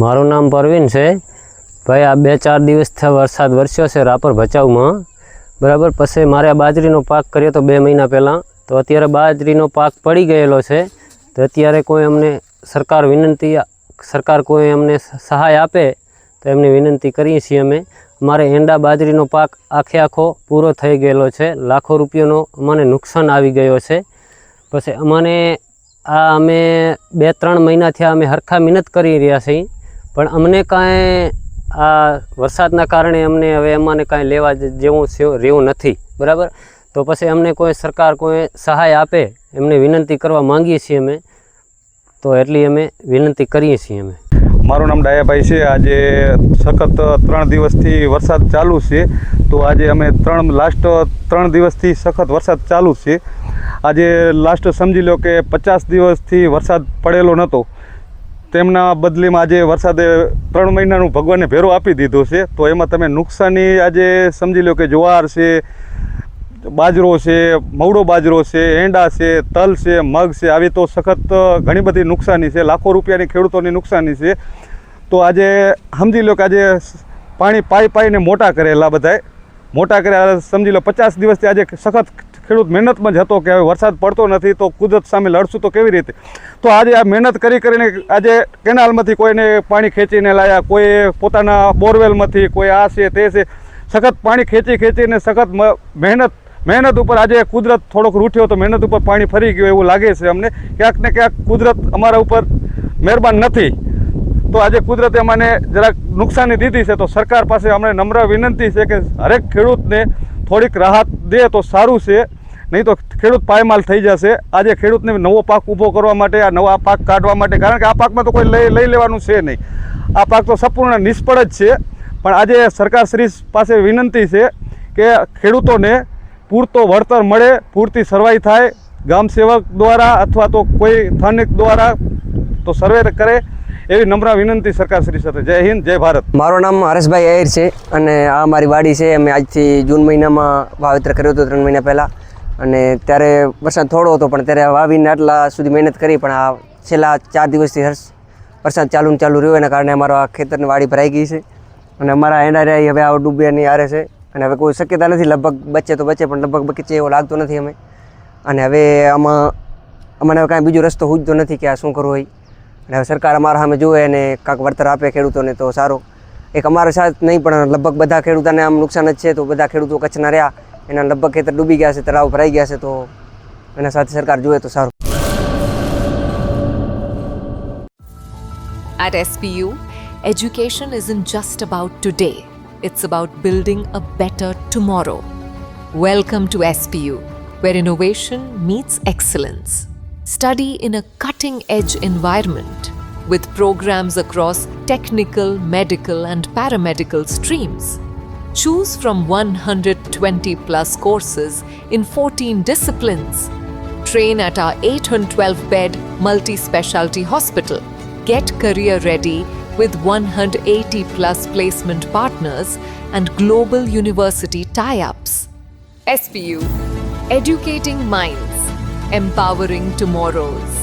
મારું નામ પરવીન છે ભાઈ. આ 2-4 દિવસથી વરસાદ વરસ્યો છે રાપર ભચાઉમાં, બરાબર. પછી મારે આ બાજરીનો પાક કર્યો તો 2 મહિના પહેલાં. તો અત્યારે બાજરીનો પાક પડી ગયેલો છે. તો અત્યારે કોઈ અમને સરકાર કોઈ અમને સહાય આપે તો એમની વિનંતી કરીએ છીએ અમે. અમારે એંડા બાજરીનો પાક આખો પૂરો થઈ ગયેલો છે. લાખો રૂપિયાનો અમને નુકસાન આવી ગયો છે. પછી અમે 2-3 મહિનાથી અમે હરખા મહેનત કરી રહ્યા છીએ, પણ અમને કાંઈ આ વરસાદના કારણે અમને હવે એમાંને કાંઈ લેવા જેવું રહ્યું નથી, બરાબર. તો પછી અમને સરકાર કોઈ સહાય આપે એમને વિનંતી કરવા માંગીએ છીએ અમે. તો એટલી અમે વિનંતી કરીએ છીએ અમે. મારું નામ ડાયાભાઈ છે. આજે સખત 3 દિવસથી વરસાદ ચાલુ છે. તો આજે અમે લાસ્ટ 3 દિવસથી સખત વરસાદ ચાલુ છે. આજે લાસ્ટ સમજી લો કે 50 દિવસથી વરસાદ પડેલો નહોતો, તેમના બદલીમાં આજે વરસાદે 3 મહિનાનું ભગવાનને ભેરો આપી દીધો છે. તો એમાં તમે નુકસાની આજે સમજી લો કે જુવાર છે, બાજરો છે, મવડો બાજરો છે, એંડા છે, તલ છે, મગ છે, આવી તો સખત ઘણી બધી નુકસાની છે. લાખો રૂપિયાની ખેડૂતોની નુકસાની છે. તો આજે સમજી લો કે આજે પાણી પાઈને મોટા કરેલા બધાએ મોટા કર્યા. સમજી લો 50 દિવસથી આજે સખત ખેડૂત મહેનતમાં જ હતો કે હવે વરસાદ પડતો નથી તો કુદરત સામે લડશું તો કેવી રીતે. તો આજે આ મહેનત કરીને આજે કેનાલમાંથી કોઈને પાણી ખેંચીને લાવ્યા, કોઈ પોતાના બોરવેલમાંથી, કોઈ આ છે તે છે, સખત પાણી ખેંચીને સખત મહેનત ઉપર આજે કુદરત થોડોક રૂઠ્યો તો મહેનત ઉપર પાણી ફરી ગયું એવું લાગે છે અમને. ક્યાંક ને ક્યાંક કુદરત અમારા ઉપર મહેરબાન નથી. તો આજે કુદરતે અમને જરાક નુકસાની દીધી છે. તો સરકાર પાસે અમને નમ્ર વિનંતી છે કે હરેક ખેડૂતને થોડીક રાહત દે તો સારું છે, નહીં તો ખેડૂત પાયમાલ થઈ જશે. આજે ખેડૂતને નવો પાક ઊભો કરવા માટે, આ નવા પાક કાઢવા માટે, કારણ કે આ પાકમાં તો કોઈ લઈ લેવાનું છે નહીં. આ પાક તો સંપૂર્ણ નિષ્ફળ જ છે. પણ આજે સરકારશ્રી પાસે વિનંતી છે કે ખેડૂતોને પૂરતો વળતર મળે, પૂરતી સર્વાઈ થાય, ગામ સેવક દ્વારા અથવા તો કોઈ સ્થાનિક દ્વારા તો સર્વે કરે એવી નમ્ર વિનંતી સરકારશ્રી સાથે. જય હિન્દ, જય ભારત. મારું નામ હરેશભાઈ આહિર છે અને આ મારી વાડી છે. અમે આજથી જૂન મહિનામાં વાવેતર કર્યું હતું 3 મહિના પહેલાં, અને ત્યારે વરસાદ થોડો હતો પણ ત્યારે વાવીને આટલા સુધી મહેનત કરી. પણ આ છેલ્લા 4 દિવસથી વરસાદ ચાલુ રહ્યો એના કારણે અમારા આ ખેતરની વાડી ભરાઈ ગઈ છે અને અમારા એંડા રહ્યા હવે આ ડૂબ્યાની આરે છે. અને હવે કોઈ શક્યતા નથી, લગભગ બચે તો બચે પણ લગભગ બચે એવો લાગતો નથી અમે. અને હવે આમાં અમને કાંઈ બીજો રસ્તો સૂઝતો નથી કે આ શું કરવું હોય. અને હવે સરકાર અમારા સામે જોવે અને કાંઈક વળતર આપે ખેડૂતોને તો સારું. એક અમારા સાથ નહીં પણ લગભગ બધા ખેડૂતોને આમ નુકસાન જ છે. તો બધા ખેડૂતો કચ્છના રહ્યા, એના લગભગ ખેતર ડૂબી ગયા છે, તળાવ ભરાઈ ગયા છે. તો એના સાથે સરકાર જોવે તો સારું. At SPU, education isn't just about today. It's about building a better tomorrow. Welcome to SPU, where innovation meets excellence. Study in a cutting-edge environment with programs across technical, medical and paramedical streams. Choose from 120+ courses in 14 disciplines. Train at our 812-bed multi-specialty hospital. Get career ready with 180+ placement partners and global university tie-ups. SPU, educating minds, empowering tomorrows.